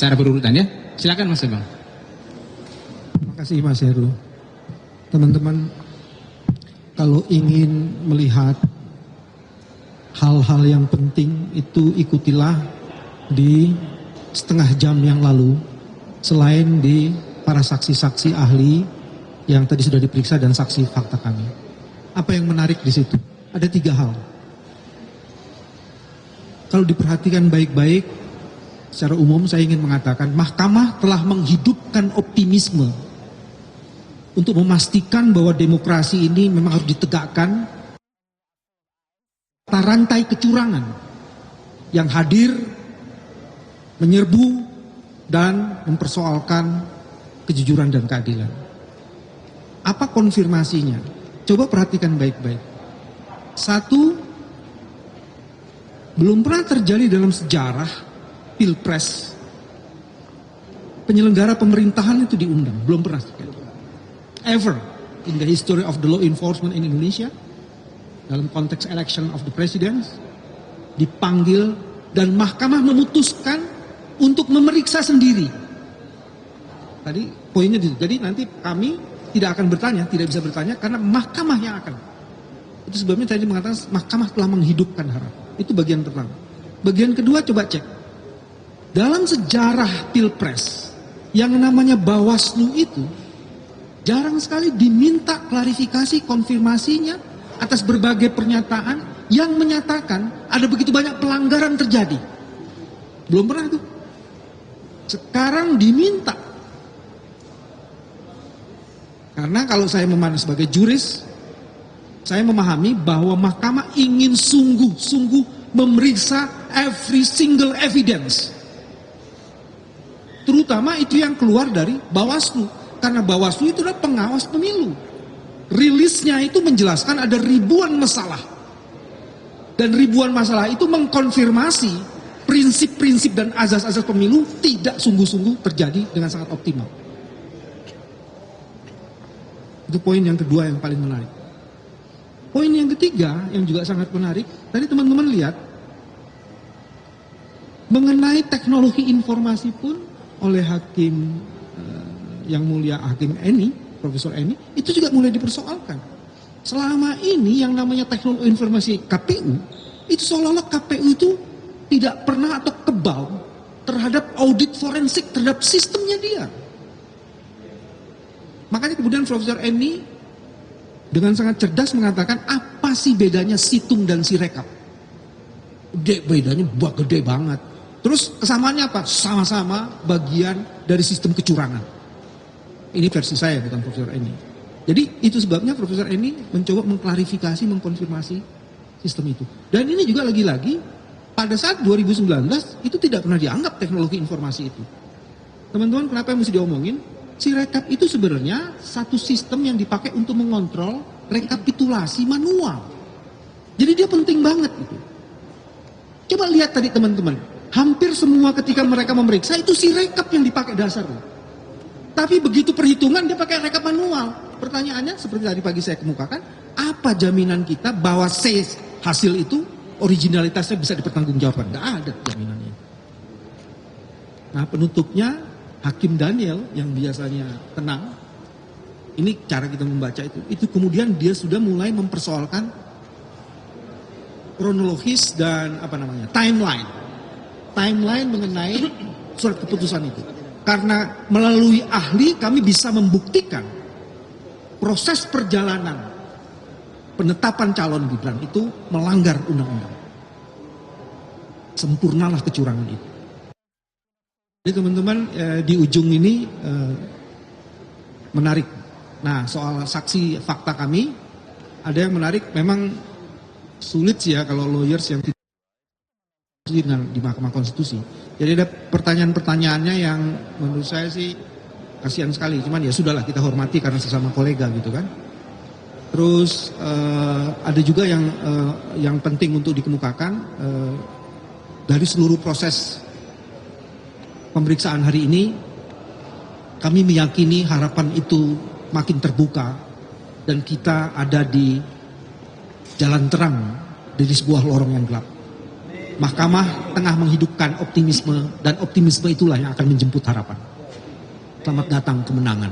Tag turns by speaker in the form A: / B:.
A: secara berurutan ya. Silakan Mas Bang.
B: Terima kasih Mas Heru. Teman-teman, kalau ingin melihat hal-hal yang penting itu ikutilah di setengah jam yang lalu, selain di para saksi-saksi ahli yang tadi sudah diperiksa dan saksi fakta kami. Apa yang menarik di situ? Ada 3 hal. Kalau diperhatikan baik-baik, secara umum saya ingin mengatakan Mahkamah telah menghidupkan optimisme untuk memastikan bahwa demokrasi ini memang harus ditegakkan. Rantai kecurangan yang hadir menyerbu dan mempersoalkan kejujuran dan keadilan. Apa konfirmasinya? Coba perhatikan baik-baik. 1, belum pernah terjadi dalam sejarah Pilpres penyelenggara pemerintahan itu diundang, belum pernah terjadi. Ever in the history of the law enforcement in Indonesia, dalam konteks election of the president, dipanggil dan mahkamah memutuskan untuk memeriksa sendiri. Tadi poinnya di situ. Jadi nanti kami tidak akan bertanya, tidak bisa bertanya karena mahkamah yang akan. Itu sebabnya tadi mengatakan mahkamah telah menghidupkan harap. Itu bagian pertama. Bagian kedua coba cek. Dalam sejarah Pilpres yang namanya Bawaslu itu jarang sekali diminta klarifikasi konfirmasinya atas berbagai pernyataan yang menyatakan ada begitu banyak pelanggaran terjadi. Belum pernah itu. Sekarang diminta. Karena kalau saya memandang sebagai juris, saya memahami bahwa mahkamah ingin sungguh-sungguh memeriksa every single evidence. Terutama itu yang keluar dari Bawaslu. Karena Bawaslu itu adalah pengawas pemilu. Rilisnya itu menjelaskan ada ribuan masalah. Dan ribuan masalah itu mengkonfirmasi prinsip-prinsip dan azas-azas pemilu tidak sungguh-sungguh terjadi dengan sangat optimal. Itu poin yang kedua yang paling menarik. Poin yang ketiga yang juga sangat menarik, tadi teman-teman lihat, mengenai teknologi informasi pun oleh Hakim yang mulia Hakim Eni, Profesor Eni, itu juga mulai dipersoalkan. Selama ini yang namanya teknologi informasi KPU, itu seolah-olah KPU itu tidak pernah atau kebal terhadap audit forensik terhadap sistemnya dia. Makanya kemudian Profesor Eni dengan sangat cerdas mengatakan apa sih bedanya situng dan sirekap. Bedanya gede banget. Terus kesamaannya apa? Sama-sama bagian dari sistem kecurangan. Ini versi saya, bukan Profesor Eni. Jadi itu sebabnya Profesor Eni mencoba mengklarifikasi, mengkonfirmasi sistem itu. Dan ini juga lagi-lagi pada saat 2019 itu tidak pernah dianggap teknologi informasi itu. Teman-teman, kenapa yang mesti diomongin? Sirekap itu sebenarnya satu sistem yang dipakai untuk mengontrol rekapitulasi manual. Jadi dia penting banget itu. Coba lihat tadi teman-teman, hampir semua ketika mereka memeriksa itu sirekap yang dipakai dasarnya. Tapi begitu perhitungan dia pakai rekap manual. Pertanyaannya seperti tadi pagi saya kemukakan, apa jaminan kita bahwa hasil itu originalitasnya bisa dipertanggungjawabkan? Tidak ada jaminannya. Nah penutupnya Hakim Daniel yang biasanya tenang, ini cara kita membaca itu kemudian dia sudah mulai mempersoalkan kronologis dan timeline mengenai surat keputusan itu. Karena melalui ahli kami bisa membuktikan proses perjalanan penetapan calon Gibran itu melanggar undang-undang. Sempurnalah kecurangan itu. Jadi teman-teman di ujung ini menarik. Nah soal saksi fakta kami ada yang menarik. Memang sulit sih ya kalau lawyers yang tidak di Mahkamah Konstitusi. Jadi ada pertanyaan-pertanyaannya yang menurut saya sih kasihan sekali. Cuman ya sudahlah kita hormati karena sesama kolega gitu kan. Terus ada juga yang penting untuk dikemukakan dari seluruh proses pemeriksaan hari ini, kami meyakini harapan itu makin terbuka dan kita ada di jalan terang dari sebuah lorong yang gelap. Mahkamah tengah menghidupkan optimisme dan optimisme itulah yang akan menjemput harapan. Selamat datang kemenangan.